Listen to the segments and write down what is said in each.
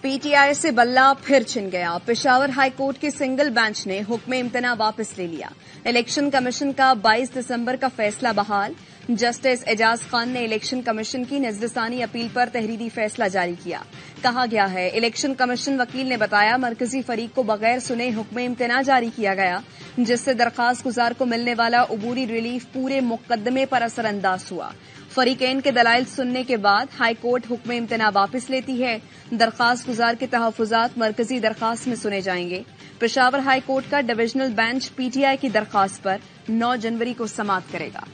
PTI से बल्ला फिर छिन गया। पेशावर हाई कोर्ट के सिंगल बेंच ने हुक्म इम्तना वापस ले लिया। इलेक्शन कमीशन का 22 दिसंबर का फैसला बहाल। जस्टिस एजाज खान ने इलेक्शन कमीशन की नजरसानी अपील पर तहरीरी फैसला जारी किया। कहा गया है, इलेक्शन कमीशन वकील ने बताया, मरकजी फरीक को बगैर सुने हुक्म इम्तना जारी किया गया, जिससे दरखास्त गुजार को मिलने वाला अबूरी रिलीफ पूरे मुकदमे पर असरअंदाज हुआ। फरीकैन के दलाइल सुनने के बाद हाई कोर्ट हुक्म इम्तना वापस लेती है। दरखास्त गुजार के तहफुजात मरकजी दरखास्त में सुने जाएंगे। पेशावर हाई कोर्ट का डिविजनल बेंच पीटीआई की दरखास्त पर 9 जनवरी को समाअत करेगा।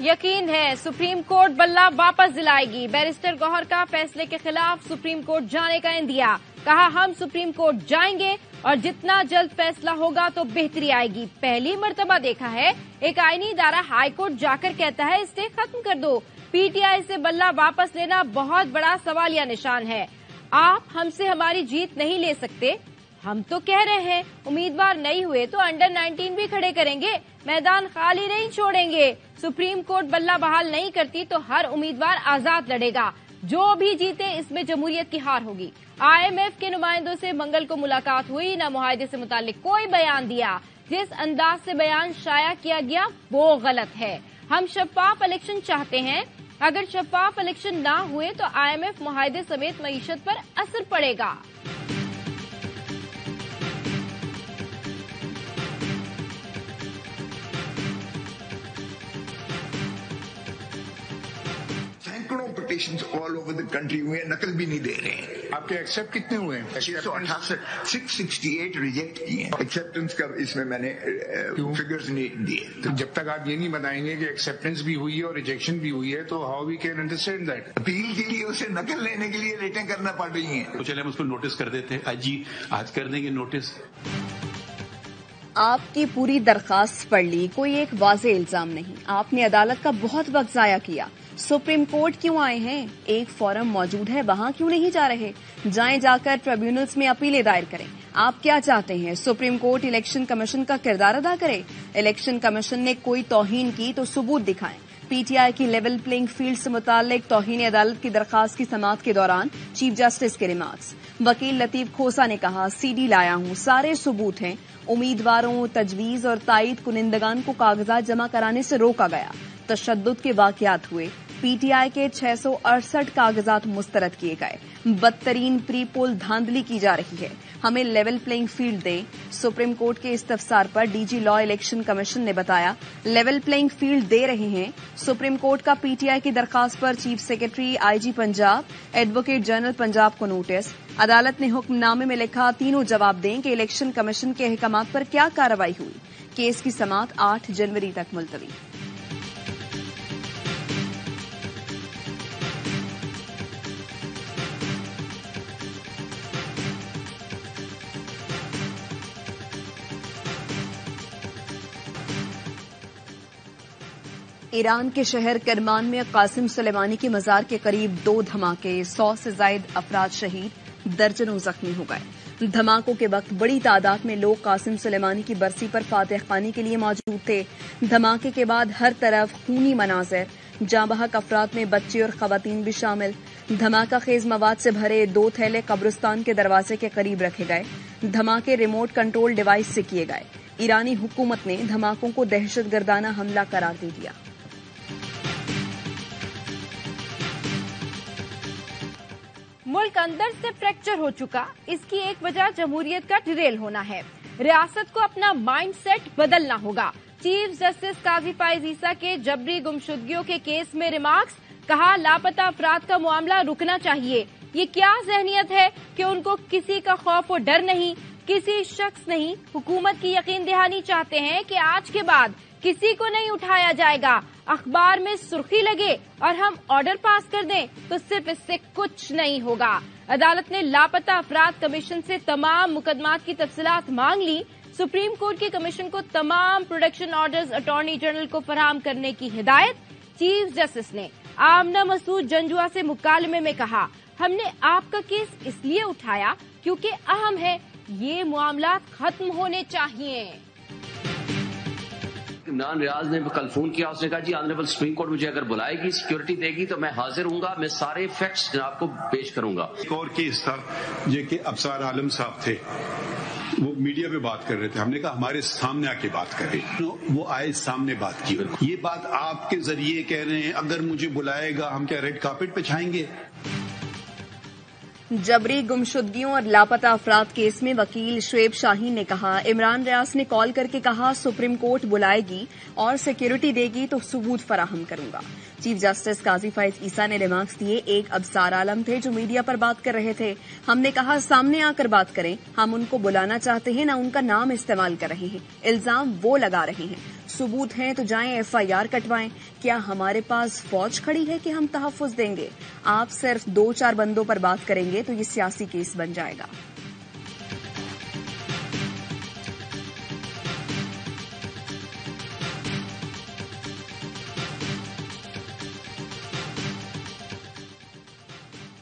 यकीन है सुप्रीम कोर्ट बल्ला वापस दिलाएगी। बैरिस्टर गौहर का फैसले के खिलाफ सुप्रीम कोर्ट जाने का इंदिया। कहा, हम सुप्रीम कोर्ट जाएंगे और जितना जल्द फैसला होगा तो बेहतरी आएगी। पहली मर्तबा देखा है एक आईनी इदारा हाई कोर्ट जाकर कहता है स्टे खत्म कर दो। पीटीआई से बल्ला वापस लेना बहुत बड़ा सवालिया निशान है। आप हमसे हमारी जीत नहीं ले सकते। हम तो कह रहे हैं उम्मीदवार नहीं हुए तो अंडर 19 भी खड़े करेंगे, मैदान खाली नहीं छोड़ेंगे। सुप्रीम कोर्ट बल्ला बहाल नहीं करती तो हर उम्मीदवार आजाद लड़ेगा। जो भी जीते इसमें जमहूरियत की हार होगी। आईएमएफ के नुमाइंदों से मंगल को मुलाकात हुई, न मुआहदे से मुतालिक कोई बयान दिया। जिस अंदाज से बयान शाया किया गया वो गलत है। हम शफाफ इलेक्शन चाहते हैं। अगर शफाफ इलेक्शन ना हुए तो आईएमएफ मुआहदे समेत मईशत पर असर पड़ेगा। Petitions all over the country हुए, नकल भी नहीं दे रहे हैं। आपके एक्सेप्ट कितने हुए हैं? 668 रिजेक्ट किए हैं। एक्सेप्टेंस का इसमें मैंने फिगर्स नहीं दिए। तो जब तक आप ये नहीं बताएंगे कि एक्सेप्टेंस भी हुई है और रिजेक्शन भी हुई है तो how we can understand that? Appeal के लिए उसे नकल लेने के लिए रेटें करना पड़ रही हैं। तो चले हम उसको नोटिस कर देते हैं। आज कर देंगे नोटिस। आपकी पूरी दरखास्त पढ़ ली, कोई एक वाज़ेह इल्जाम नहीं। आपने अदालत का बहुत वक्त जाया किया। सुप्रीम कोर्ट क्यों आए हैं? एक फोरम मौजूद है, वहां क्यों नहीं जा रहे? जाएं, जाकर ट्रिब्यूनल्स में अपीलें दायर करें। आप क्या चाहते हैं? सुप्रीम कोर्ट इलेक्शन कमीशन का किरदार अदा करे? इलेक्शन कमीशन ने कोई तौहीन की तो सबूत दिखाएं। पीटीआई की लेवल प्लेइंग फील्ड से मुताल्लिक तौहीन अदालत की दरखास्त की समाअत के दौरान चीफ जस्टिस के रिमार्क्स। वकील लतीफ खोसा ने कहा, सीडी लाया हूं, सारे सबूत हैं। उम्मीदवारों, तजवीज और तायद कुनिंदगान को कागजात जमा कराने से रोका गया। तशद्दुद के वाकयात हुए। पीटीआई के 668 कागजात मुस्तरद किए गए। बदतरीन प्री पोल धांधली की जा रही है। हमें लेवल प्लेइंग फील्ड दें। सुप्रीम कोर्ट के इस्तफसार पर डीजी लॉ इलेक्शन कमीशन ने बताया, लेवल प्लेइंग फील्ड दे रहे हैं। सुप्रीम कोर्ट का पीटीआई की दरखास्त पर chief secretary, IG Punjab, advocate general Punjab को नोटिस। अदालत ने हुक्मनामे में लिखा, तीनों जवाब दें कि इलेक्शन कमीशन के अहकामात पर क्या कार्रवाई हुई। केस की समाअत 8 जनवरी तक मुलतवी। ईरान के शहर करमान में कासिम सुलेमानी के मजार के करीब 2 धमाके, 100 से जायद अफराद शहीद, दर्जनों जख्मी हो गए। धमाकों के वक्त बड़ी तादाद में लोग कासिम सुलेमानी की बरसी पर फातिह खानी के लिए मौजूद थे। धमाके के बाद हर तरफ खूनी मनाजिर, जाँ बहक अफराद में बच्चे और खवातीन भी शामिल। धमाका खेज मवाद से भरे 2 थैले कब्रिस्तान के दरवाजे के करीब रखे गए। धमाके रिमोट कंट्रोल डिवाइस से किए गए। ईरानी हुकूमत ने धमाकों को दहशतगर्दाना हमला करार दे दिया। मुल्क अंदर से फ्रैक्चर हो चुका, इसकी एक वजह जमहूरियत का डिरेल होना है। रियासत को अपना माइंड सेट बदलना होगा। चीफ जस्टिस काजी फाइज ईसा के जबरी गुमशुदगियों के केस में रिमार्क्स। कहा, लापता अफराद का मामला रुकना चाहिए। ये क्या जहनियत है कि उनको किसी का खौफ और डर नहीं, किसी शख्स नहीं। हुकूमत की यकीन दहानी चाहते हैं कि आज के बाद किसी को नहीं उठाया जाएगा। अखबार में सुर्खी लगे और हम ऑर्डर पास कर दें तो सिर्फ इससे कुछ नहीं होगा। अदालत ने लापता अफराद कमीशन से तमाम मुकदमात की तफसीलात मांग ली। सुप्रीम कोर्ट के कमीशन को तमाम प्रोडक्शन ऑर्डर्स अटॉर्नी जनरल को फराहम करने की हिदायत। चीफ जस्टिस ने आमना मसूद जंजुआ से मुकालमे में कहा, हमने आपका केस इसलिए उठाया क्योंकि अहम है, ये मामला खत्म होने चाहिए। عمران ریاض نے کل فون کیا، اس نے کہا جی آنریبل سپریم کورٹ مجھے اگر بلائے گی، سیکورٹی دے گی تو میں حاضر ہوں گا، میں سارے فیکٹس جناب کو پیش کروں گا۔ ایک اور کیس تھا جو کہ ابصار عالم صاحب تھے، وہ میڈیا پہ بات کر رہے تھے، ہم نے کہا ہمارے سامنے آ کے بات کریں، وہ آئے سامنے بات کی۔ یہ بات آپ کے ذریعے کہہ رہے ہیں اگر مجھے بلائے گا ہم کیا ریڈ کارپٹ پہ چھائیں گے؟ جبری گمشدگیوں اور لاپتہ افراد کیس میں وکیل شعیب شاہین نے کہا، عمران ریاض نے کال کر کے کہا سپریم کورٹ بلائے گی اور سیکیورٹی دے گی تو ثبوت فراہم کروں گا۔ چیف جسٹس قاضی فائز عیسیٰ نے ریمارکس دیے، ایک ابصار عالم تھے جو میڈیا پر بات کر رہے تھے، ہم نے کہا سامنے آ کر بات کریں، ہم ان کو بلانا چاہتے ہیں نہ ان کا نام استعمال کر رہے ہیں، الزام وہ لگا رہے ہیں، ثبوت ہیں تو جائیں FIR کٹوائیں، کیا ہمارے پاس فوج کھڑی ہے کہ ہم تحفظ دیں گے؟ آپ صرف 2-4 بندوں پر بات کریں گے تو یہ سیاسی کیس بن جائے گا۔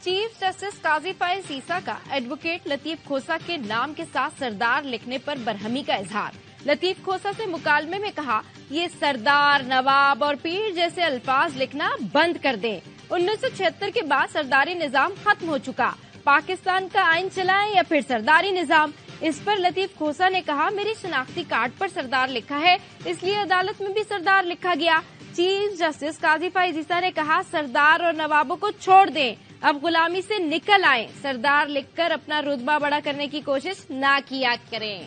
چیف جسٹس قاضی فائز عیسیٰ کا ایڈوکیٹ لطیف کھوسہ کے نام کے ساتھ سردار لکھنے پر برہمی کا اظہار۔ لطیف کھوسہ سے مکالمے میں کہا، یہ سردار، نواب اور پیر جیسے الفاظ لکھنا بند کر دیں۔ 1976 کے بعد سرداری نظام ختم ہو چکا، پاکستان کا آئین چلائیں یا پھر سرداری نظام۔ اس پر لطیف کھوسہ نے کہا، میری شناختی کارڈ پر سردار لکھا ہے، اس لیے عدالت میں بھی سردار لکھا گیا۔ چیف جسٹس قاضی فائز عیسیٰ نے کہا، سردار اور نوابوں کو چھوڑ دیں، اب غلامی سے نکل آئیں، سردار لکھ کر اپنا رتبہ بڑا کرنے کی کوشش نہ کیا کریں۔